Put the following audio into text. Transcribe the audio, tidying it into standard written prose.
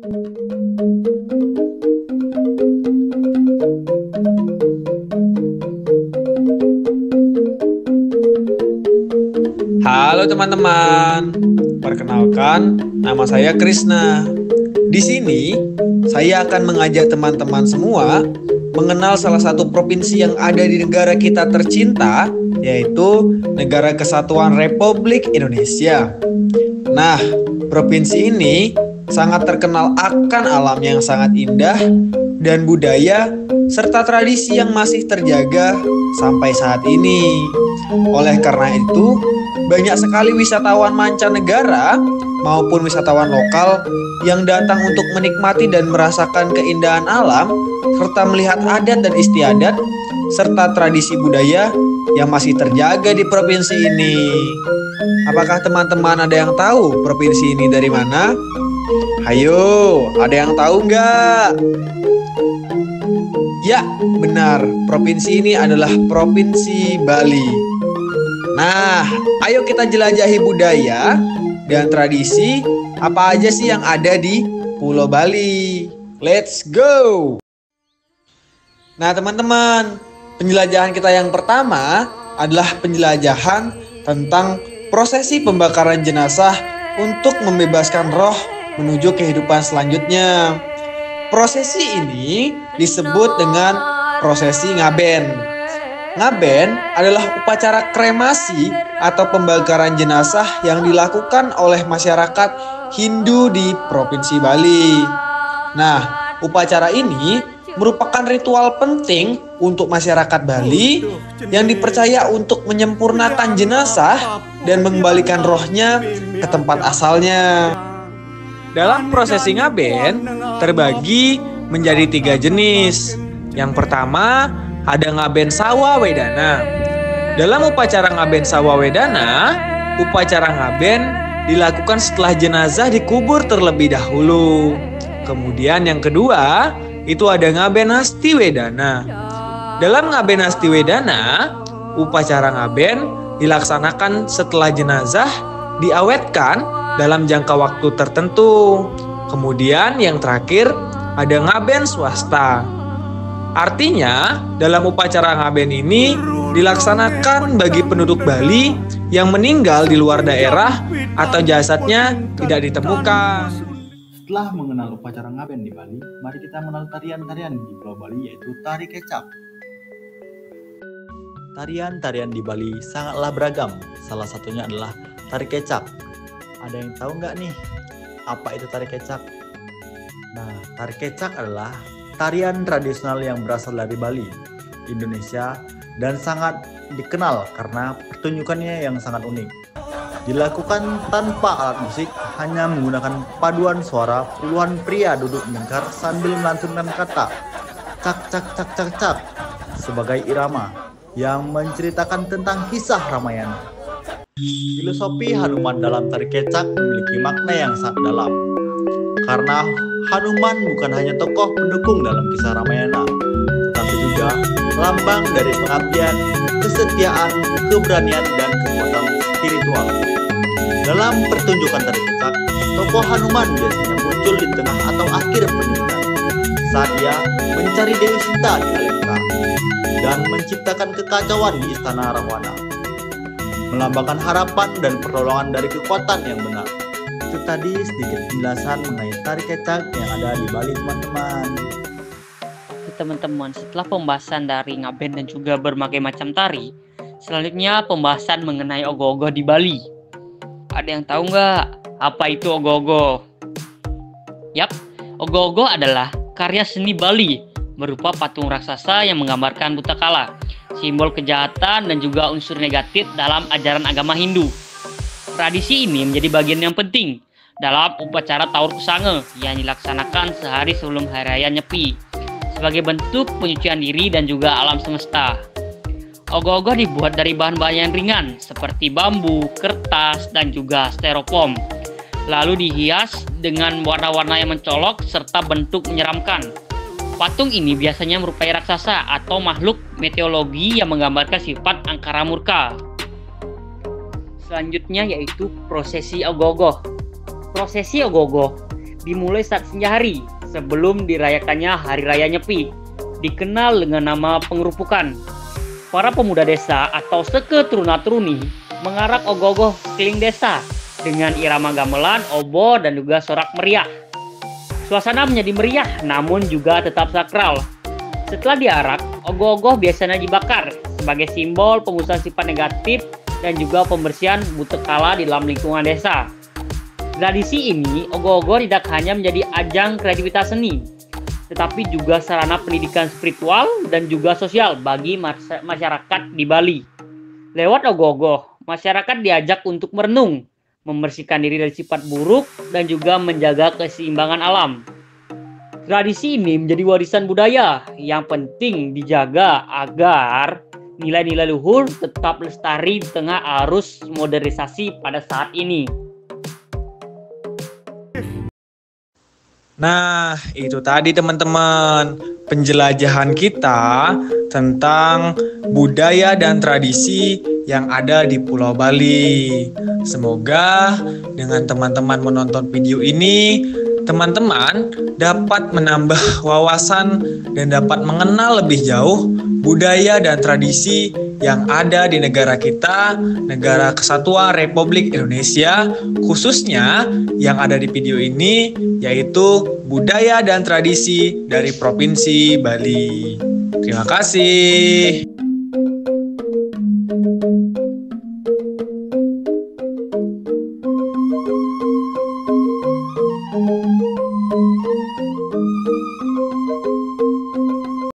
Halo teman-teman, perkenalkan nama saya Krisna. Di sini saya akan mengajak teman-teman semua mengenal salah satu provinsi yang ada di negara kita tercinta, yaitu Negara Kesatuan Republik Indonesia. Nah, provinsi ini sangat terkenal akan alam yang sangat indah dan budaya serta tradisi yang masih terjaga sampai saat ini. Oleh karena itu, banyak sekali wisatawan mancanegara maupun wisatawan lokal yang datang untuk menikmati dan merasakan keindahan alam serta melihat adat dan istiadat serta tradisi budaya yang masih terjaga di provinsi ini. Apakah teman-teman ada yang tahu provinsi ini dari mana? Hayo, ada yang tahu nggak? Ya, benar. Provinsi ini adalah Provinsi Bali. Nah, ayo kita jelajahi budaya dan tradisi apa aja sih yang ada di Pulau Bali. Let's go! Nah, teman-teman, penjelajahan kita yang pertama adalah penjelajahan tentang prosesi pembakaran jenazah untuk membebaskan roh menuju kehidupan selanjutnya. Prosesi ini disebut dengan prosesi ngaben. Ngaben adalah upacara kremasi atau pembakaran jenazah yang dilakukan oleh masyarakat Hindu di Provinsi Bali. Nah, upacara ini merupakan ritual penting untuk masyarakat Bali yang dipercaya untuk menyempurnakan jenazah dan mengembalikan rohnya ke tempat asalnya. Dalam prosesi ngaben terbagi menjadi 3 jenis. Yang pertama ada ngaben sawa wedana. Dalam upacara ngaben sawa wedana, upacara ngaben dilakukan setelah jenazah dikubur terlebih dahulu. Kemudian yang kedua itu ada ngaben hasti wedana. Dalam ngaben hasti wedana, upacara ngaben dilaksanakan setelah jenazah diawetkan dalam jangka waktu tertentu. Kemudian yang terakhir ada ngaben swasta. Artinya dalam upacara ngaben ini dilaksanakan bagi penduduk Bali yang meninggal di luar daerah atau jasadnya tidak ditemukan. Setelah mengenal upacara ngaben di Bali, mari kita mengenal tarian-tarian di Pulau Bali, yaitu tari kecap. Tarian-tarian di Bali sangatlah beragam. Salah satunya adalah tari kecap. Ada yang tahu nggak nih apa itu tari kecak? Nah, tari kecak adalah tarian tradisional yang berasal dari Bali, Indonesia, dan sangat dikenal karena pertunjukannya yang sangat unik. Dilakukan tanpa alat musik, hanya menggunakan paduan suara puluhan pria duduk melingkar sambil melantunkan kata cak cak cak cak cak sebagai irama yang menceritakan tentang kisah Ramayana. Filosofi Hanuman dalam tari kecak memiliki makna yang sangat dalam. Karena Hanuman bukan hanya tokoh pendukung dalam kisah Ramayana, tetapi juga lambang dari pengabdian, kesetiaan, keberanian, dan kekuatan spiritual. Dalam pertunjukan tari kecak, tokoh Hanuman biasanya muncul di tengah atau akhir pertunjukan saat ia mencari Dewi Sinta di Alengka dan menciptakan kekacauan di istana Rahwana, melambangkan harapan dan pertolongan dari kekuatan yang benar. Itu tadi sedikit penjelasan mengenai tari kecak yang ada di Bali, teman-teman. Teman-teman, setelah pembahasan dari ngaben dan juga berbagai macam tari, selanjutnya pembahasan mengenai ogoh-ogoh di Bali. Ada yang tahu nggak apa itu ogoh-ogoh? Yap, ogoh-ogoh adalah karya seni Bali berupa patung raksasa yang menggambarkan buta kala, simbol kejahatan dan juga unsur negatif dalam ajaran agama Hindu. Tradisi ini menjadi bagian yang penting dalam upacara Taur Kusange yang dilaksanakan sehari sebelum Hari Raya Nyepi sebagai bentuk penyucian diri dan juga alam semesta. Ogoh-ogoh dibuat dari bahan-bahan yang ringan seperti bambu, kertas, dan juga styrofoam. Lalu dihias dengan warna-warna yang mencolok serta bentuk menyeramkan. Patung ini biasanya merupai raksasa atau makhluk mitologi yang menggambarkan sifat angkara murka. Selanjutnya yaitu prosesi ogoh-ogoh. Prosesi ogoh-ogoh dimulai saat senja hari sebelum dirayakannya Hari Raya Nyepi, dikenal dengan nama pengerupukan. Para pemuda desa atau seke turuna-turuni mengarak ogoh-ogoh keliling desa dengan irama gamelan, obo, dan juga sorak meriah. Suasana menjadi meriah namun juga tetap sakral. Setelah diarak, ogoh-ogoh biasanya dibakar sebagai simbol pemusnahan sifat negatif dan juga pembersihan butekala di dalam lingkungan desa. Tradisi ini, ogoh-ogoh tidak hanya menjadi ajang kreativitas seni, tetapi juga sarana pendidikan spiritual dan juga sosial bagi masyarakat di Bali. Lewat ogoh-ogoh, masyarakat diajak untuk merenung, membersihkan diri dari sifat buruk, dan juga menjaga keseimbangan alam. Tradisi ini menjadi warisan budaya yang penting dijaga agar nilai-nilai luhur tetap lestari di tengah arus modernisasi pada saat ini. Nah, itu tadi teman-teman, penjelajahan kita tentang budaya dan tradisi yang ada di Pulau Bali. Semoga dengan teman-teman menonton video ini, teman-teman dapat menambah wawasan dan dapat mengenal lebih jauh budaya dan tradisi yang ada di negara kita, Negara Kesatuan Republik Indonesia, khususnya yang ada di video ini, yaitu budaya dan tradisi dari Provinsi Bali. Terima kasih.